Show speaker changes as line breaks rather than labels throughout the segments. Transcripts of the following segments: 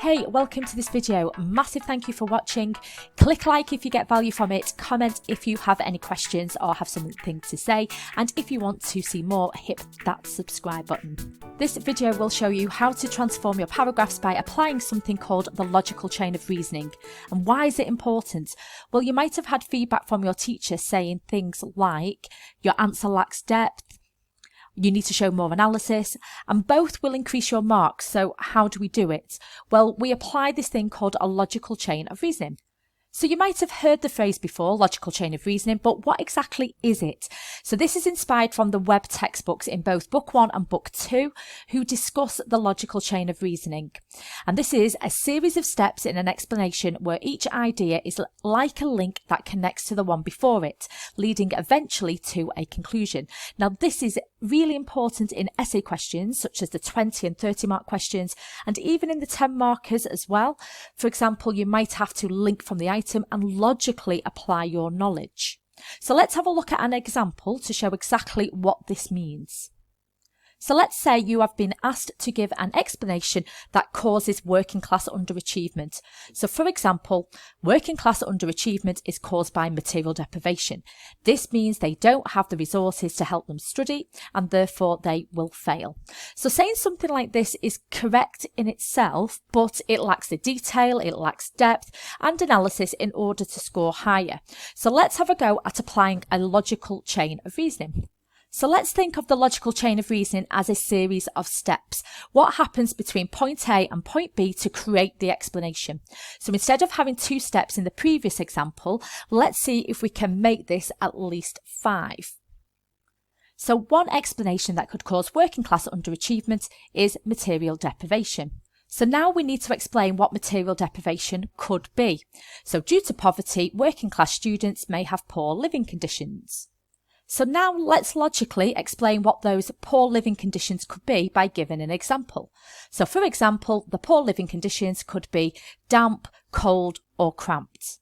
Hey, welcome to this video. Massive thank you for watching. Click like if you get value from it, comment if you have any questions or have something to say, and if you want to see more, hit that subscribe button. This video will show you how to transform your paragraphs by applying something called the logical chain of reasoning. And why is it important? Well, you might have had feedback from your teacher saying things like, your answer lacks depth, you need to show more analysis, and both will increase your marks. So how do we do it? Well, we apply this thing called a logical chain of reasoning. So you might have heard the phrase before, logical chain of reasoning, but what exactly is it? So this is inspired from the web textbooks in both book 1 and book 2, who discuss the logical chain of reasoning. And this is a series of steps in an explanation where each idea is like a link that connects to the one before it, leading eventually to a conclusion. Now, this is really important in essay questions, such as the 20 and 30 mark questions, and even in the 10 markers as well. For example, you might have to link from the item and logically apply your knowledge. So let's have a look at an example to show exactly what this means. So let's say you have been asked to give an explanation that causes working class underachievement. So for example, working class underachievement is caused by material deprivation. This means they don't have the resources to help them study and therefore they will fail. So saying something like this is correct in itself, but it lacks the detail, it lacks depth and analysis in order to score higher. So let's have a go at applying a logical chain of reasoning. So let's think of the logical chain of reasoning as a series of steps. What happens between point A and point B to create the explanation? So instead of having 2 steps in the previous example, let's see if we can make this at least 5. So one explanation that could cause working class underachievement is material deprivation. So now we need to explain what material deprivation could be. So due to poverty, working class students may have poor living conditions. So now let's logically explain what those poor living conditions could be by giving an example. So for example, the poor living conditions could be damp, cold or cramped.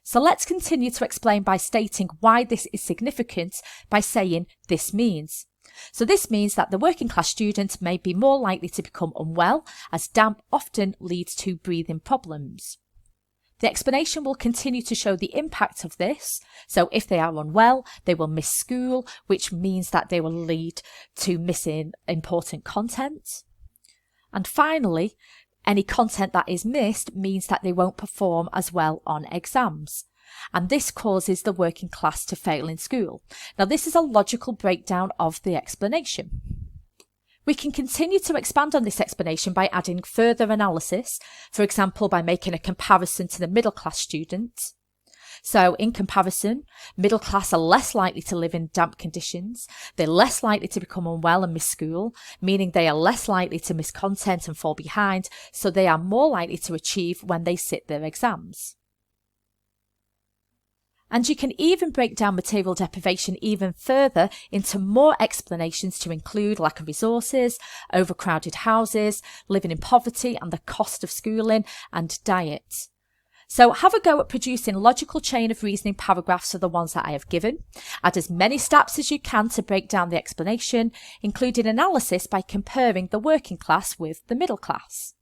So let's continue to explain by stating why this is significant by saying this means. So this means that the working class student may be more likely to become unwell, as damp often leads to breathing problems. The explanation will continue to show the impact of this. So if they are unwell, they will miss school, which means that they will lead to missing important content. And finally, any content that is missed means that they won't perform as well on exams. And this causes the working class to fail in school. Now, this is a logical breakdown of the explanation. We can continue to expand on this explanation by adding further analysis, for example, by making a comparison to the middle class student. So in comparison, middle class are less likely to live in damp conditions, they're less likely to become unwell and miss school, meaning they are less likely to miss content and fall behind, so they are more likely to achieve when they sit their exams. And you can even break down material deprivation even further into more explanations to include lack of resources, overcrowded houses, living in poverty and the cost of schooling and diet. So have a go at producing logical chain of reasoning paragraphs for the ones that I have given. Add as many steps as you can to break down the explanation, including analysis by comparing the working class with the middle class.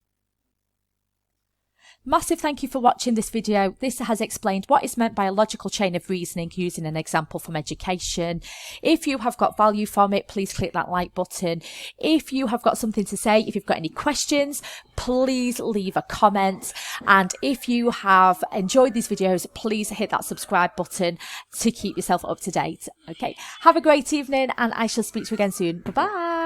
Massive thank you for watching this video. This has explained what is meant by a logical chain of reasoning using an example from education. If you have got value from it, please click that like button. If you have got something to say, if you've got any questions, please leave a comment. And if you have enjoyed these videos, please hit that subscribe button to keep yourself up to date. Okay, have a great evening and I shall speak to you again soon. Bye bye.